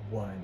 One.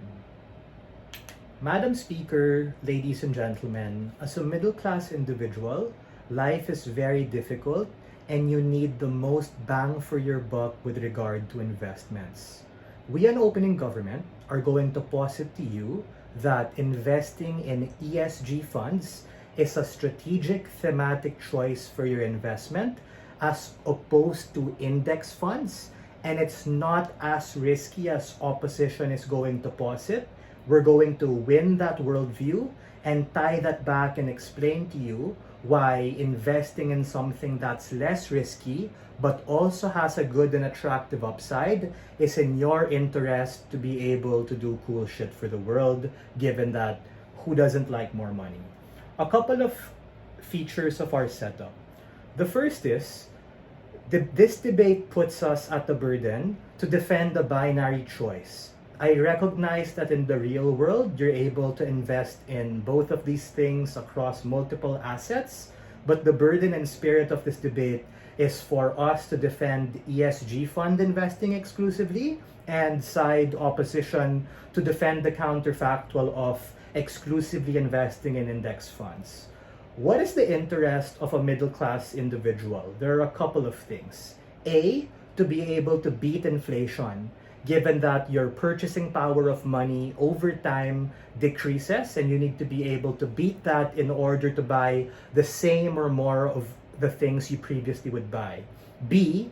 Madam Speaker, ladies and gentlemen, as a middle class individual, life is very difficult and you need the most bang for your buck with regard to investments. We, an opening government, are going to posit to you that investing in ESG funds is a strategic thematic choice for your investment as opposed to index funds, and it's not as risky as opposition is going to posit. We're going to win that worldview and tie that back and explain to you why investing in something that's less risky but also has a good and attractive upside is in your interest to be able to do cool shit for the world, given that who doesn't like more money? A couple of features of our setup. The first is this debate puts us at the burden to defend a binary choice. I recognize that in the real world, you're able to invest in both of these things across multiple assets, but the burden and spirit of this debate is for us to defend ESG fund investing exclusively and side opposition to defend the counterfactual of exclusively investing in index funds. What is the interest of a middle class individual? There are a couple of things. A, to be able to beat inflation, given that your purchasing power of money over time decreases and you need to be able to beat that in order to buy the same or more of the things you previously would buy. B,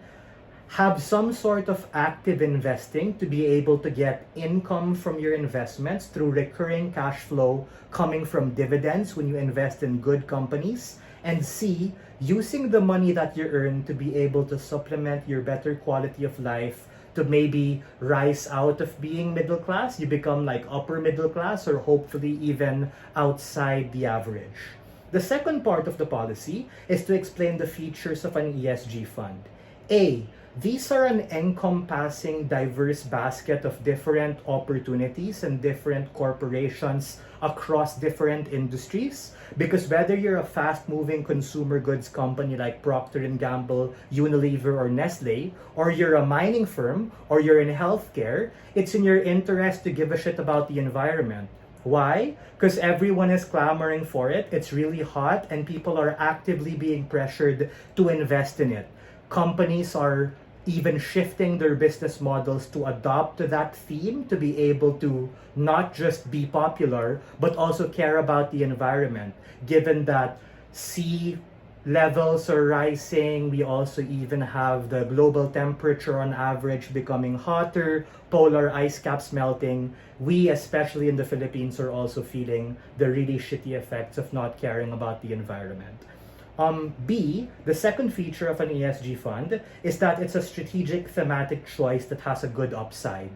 have some sort of active investing to be able to get income from your investments through recurring cash flow coming from dividends when you invest in good companies. And C, using the money that you earn to be able to supplement your better quality of life to maybe rise out of being middle class. You become like upper middle class or hopefully even outside the average. The second part of the policy is to explain the features of an ESG fund. A, these are an encompassing diverse basket of different opportunities and different corporations across different industries, because whether you're a fast-moving consumer goods company like Procter & Gamble, Unilever, or Nestle, or you're a mining firm, or you're in healthcare, it's in your interest to give a shit about the environment. Why? Because everyone is clamoring for it, it's really hot, and people are actively being pressured to invest in it. Companies are even shifting their business models to adopt to that theme to be able to not just be popular, but also care about the environment. Given that sea levels are rising, we also even have the global temperature on average becoming hotter, polar ice caps melting. We, especially in the Philippines, are also feeling the really shitty effects of not caring about the environment. B, the second feature of an ESG fund is that it's a strategic thematic choice that has a good upside.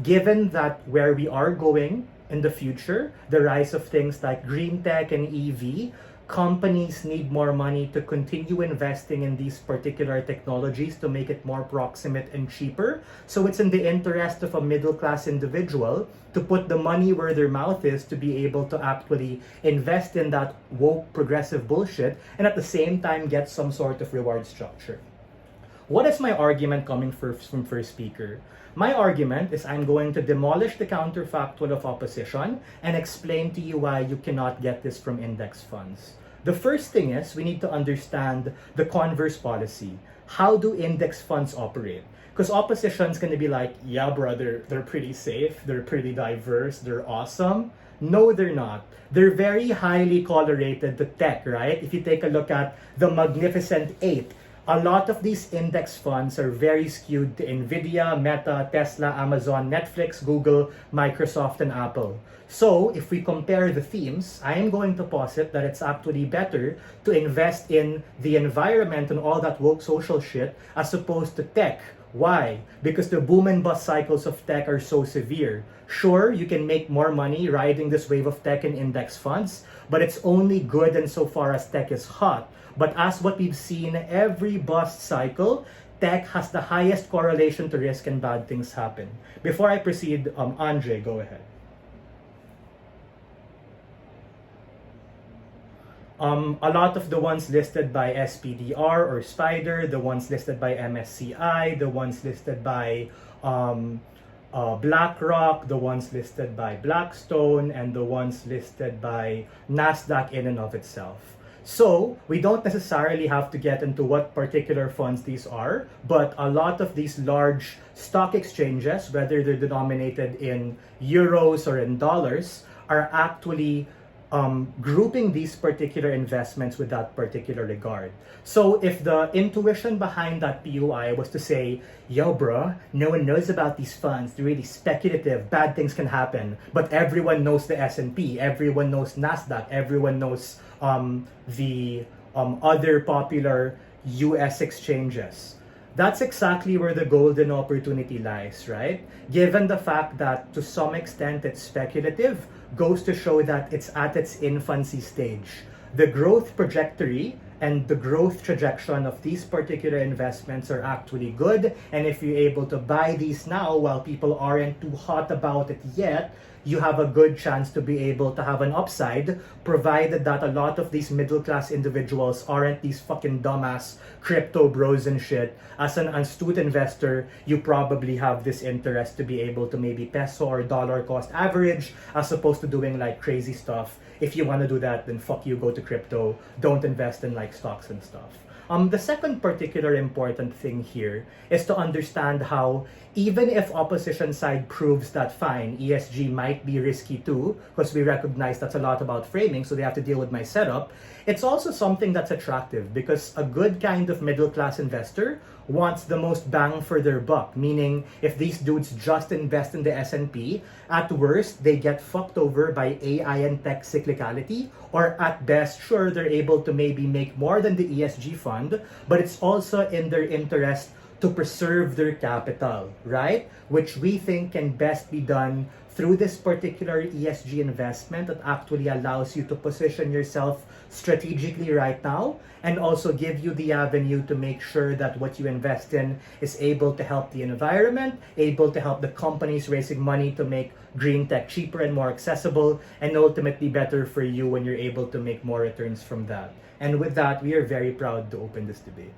Given that where we are going in the future, the rise of things like green tech and EV, companies need more money to continue investing in these particular technologies to make it more proximate and cheaper. So it's in the interest of a middle class individual to put the money where their mouth is to be able to actually invest in that woke progressive bullshit and at the same time get some sort of reward structure. What is my argument coming first from first speaker? My argument is I'm going to demolish the counterfactual of opposition and explain to you why you cannot get this from index funds. The first thing is we need to understand the converse policy. How do index funds operate? Because opposition's going to be like, yeah, brother, they're pretty safe, they're pretty diverse, they're awesome. No, they're not. They're very highly correlated to tech, right? If you take a look at the Magnificent Eight, a lot of these index funds are very skewed to Nvidia, Meta, Tesla, Amazon, Netflix, Google, Microsoft, and Apple. So, if we compare the themes, I am going to posit that it's actually better to invest in the environment and all that woke social shit as opposed to tech. Why? Because the boom and bust cycles of tech are so severe. Sure, you can make more money riding this wave of tech and index funds, but it's only good insofar as tech is hot. But as what we've seen every bust cycle, tech has the highest correlation to risk and bad things happen. Before I proceed, Andre, go ahead. A lot of the ones listed by SPDR or SPIDER, the ones listed by MSCI, the ones listed by BlackRock, the ones listed by Blackstone, and the ones listed by NASDAQ in and of itself. So we don't necessarily have to get into what particular funds these are, but a lot of these large stock exchanges, whether they're denominated in euros or in dollars, are actually grouping these particular investments with that particular regard. So if the intuition behind that PUI was to say, yo bro, no one knows about these funds, they're really speculative, bad things can happen, but everyone knows the S&P, everyone knows NASDAQ, everyone knows the other popular US exchanges. That's exactly where the golden opportunity lies, right? Given the fact that to some extent it's speculative, goes to show that it's at its infancy stage. The growth trajectory and the growth trajectory of these particular investments are actually good, and if you're able to buy these now while people aren't too hot about it yet, you have a good chance to be able to have an upside, provided that a lot of these middle class individuals aren't these fucking dumbass crypto bros and shit. As an astute investor, you probably have this interest to be able to maybe peso or dollar cost average, as opposed to doing like crazy stuff. If you want to do that, then fuck you, go to crypto. Don't invest in like stocks and stuff. The second particular important thing here is to understand how even if opposition side proves that fine, ESG might be risky too, because we recognize that's a lot about framing, so they have to deal with my setup, it's also something that's attractive because a good kind of middle class investor wants the most bang for their buck, meaning if these dudes just invest in the S&P, at worst, they get fucked over by AI and tech cyclicality, or at best, sure, they're able to maybe make more than the ESG fund, but it's also in their interest to preserve their capital, right? Which we think can best be done through this particular ESG investment that actually allows you to position yourself strategically right now and also give you the avenue to make sure that what you invest in is able to help the environment, able to help the companies raising money to make green tech cheaper and more accessible, and ultimately better for you when you're able to make more returns from that. And with that, we are very proud to open this debate.